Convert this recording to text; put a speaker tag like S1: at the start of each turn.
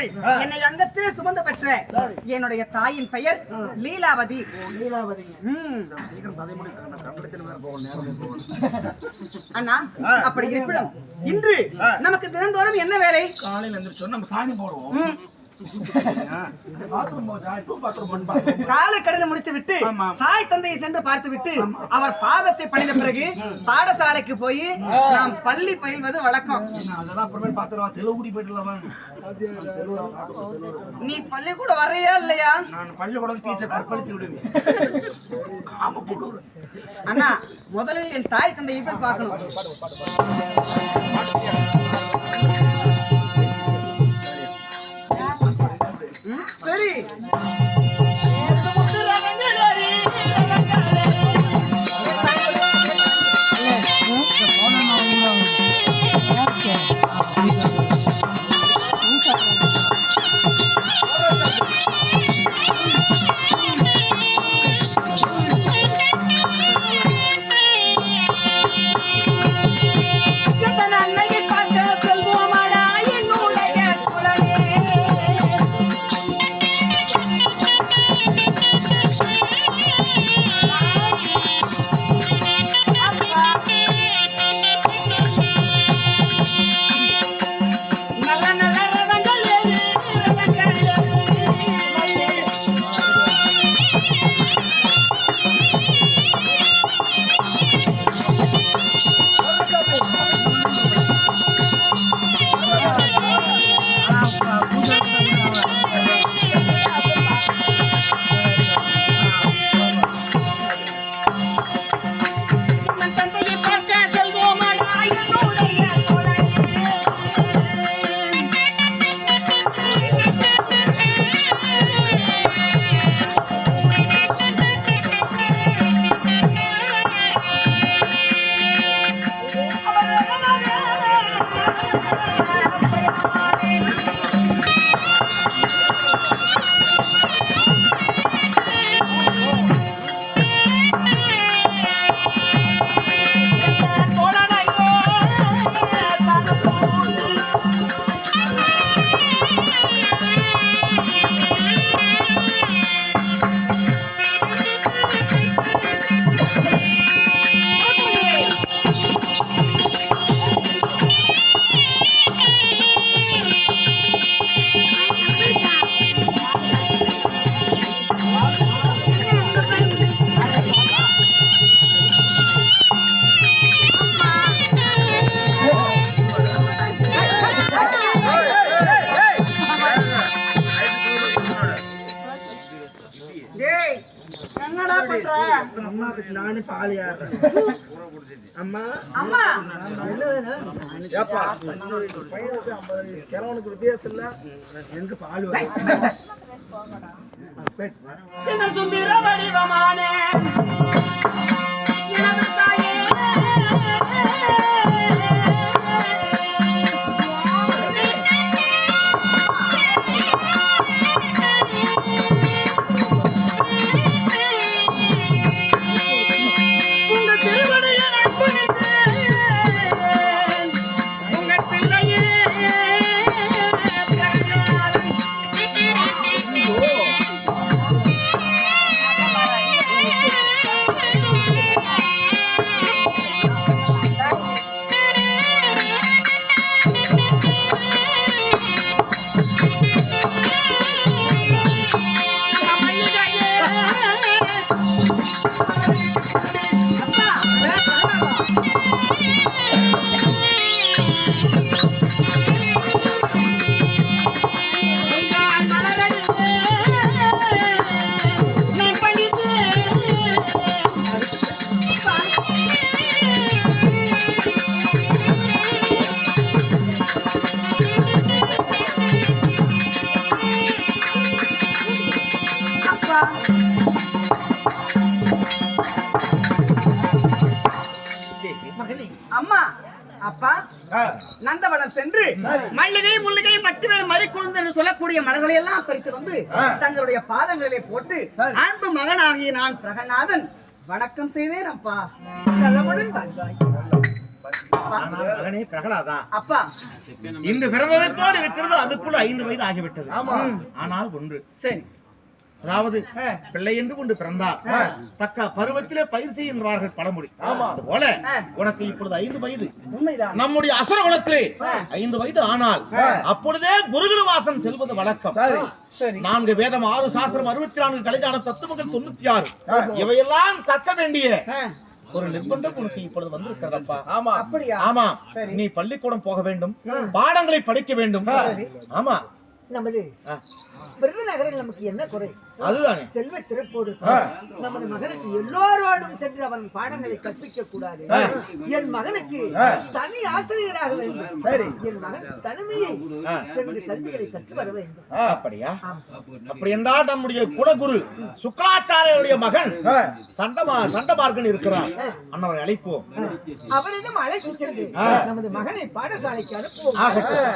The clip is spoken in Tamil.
S1: இல்லாமல் என்னை அங்கத்திலே சுமந்து பெற்ற என்னுடைய தாயின் பெயர் லீலாவதி. அண்ணா, அப்படி இருப்பினும் இன்று நமக்கு தினந்தோறும் என்ன வேலை?
S2: காலையில் எந்திரிச்சோம் நம்ம சாணி போடுவோம்.
S1: காலை கடனை முடித்து விட்டு தாய் தந்தையை சென்று பார்த்து விட்டு அவர் பாதத்தை பணிந்த பிறகு பாடசாலைக்கு போய் நாம் பள்ளி பயில்வது வழக்கம்.
S2: அதெல்லாம் அப்புறமே பாத்துருவா. தெலுங்குடி போயிட்டு
S1: நீ பள்ளிக்கூட வர்றியா இல்லையா?
S2: நான் பள்ளிக்கூடம் டீச்சர் கற்பழித்து விடுவேன்.
S1: அண்ணா, முதலில் என் தாய் தந்தையை போய் பார்க்கணும். சரி.
S2: நானு பாலியா அம்மா
S1: அம்மா
S2: கிழவனுக்கு வித்தியாசம் இல்ல எனக்கு பால்
S1: சுந்தர வடிவமானே அம்மா அப்பா நந்தவனம் சென்று மல்லிகை முல்லிகை மட்டுமே மறிக்குழுந்து என்று சொல்லக்கூடிய மலர்களை எல்லாம் பறித்து வந்து தங்களுடைய பாதங்களிலே போட்டு அன்பு மகனாகிய நான் பிரகநாதன் வணக்கம் செய்தேன் அப்பா.
S3: ஆனால் மகனே பிரகலாதா,
S1: அப்பா
S3: இன்று பிறந்ததை போல் இருக்கிறது, அதுக்குள்ள 5 வயது ஆகிவிட்டது. ஆனால் ஒன்று,
S1: சரி,
S3: அதாவது பிள்ளை என்று ஒன்று பிறந்தால் தக்க பருவத்திலே பயிர் செய்கின்றார்கள் பழமொழி. அதுபோல உனக்கு இப்பொழுது 5 வயது.
S1: உண்மைதான்.
S3: நம்முடைய அசுர குலத்திலே 5 வயது ஆனால் அப்பொழுதே குருகுல வாசம் செல்வது வழக்கம்.
S1: சரி,
S3: 4 வேதம், 6 சாஸ்திரம், 64 கலைஞான தத்துவங்கள், 96 இவையெல்லாம் கற்க வேண்டிய ஒரு நிர்பந்தம் உனக்கு இப்பொழுது வந்திருக்கிறதப்பா.
S1: அப்படியா?
S3: ஆமா,
S1: சரி.
S3: நீ பள்ளிக்கூடம் போக வேண்டும், பாடங்களை படிக்க வேண்டும். ஆமா,
S1: நமது விருதுநகரில் நமக்கு என்ன குறை?
S3: அதுதானே
S1: செல்வ சிறப்போடு நமது மகனுக்கு எல்லோரோடும் சென்று அவன் பாடங்களை கற்பிக்க கூடாது. என் மகனுக்கு தனி ஆசிரியராக வேண்டும். என் மகன் தனிமையை சென்று கல்விகளை கற்று வர வேண்டும்.
S3: அப்படியா? அப்படி என்றால் நம்முடைய குலகுரு சுக்ராச்சாரியருடைய மகன் சண்டமார்கன் இருக்கிறார், அண்ணவரை அழைப்போம்.
S1: அவரிடம் அழைத்து சென்று நமது மகனை பாடசாலைக்கு அனுப்புவோம்.
S3: ஆகட்டும்.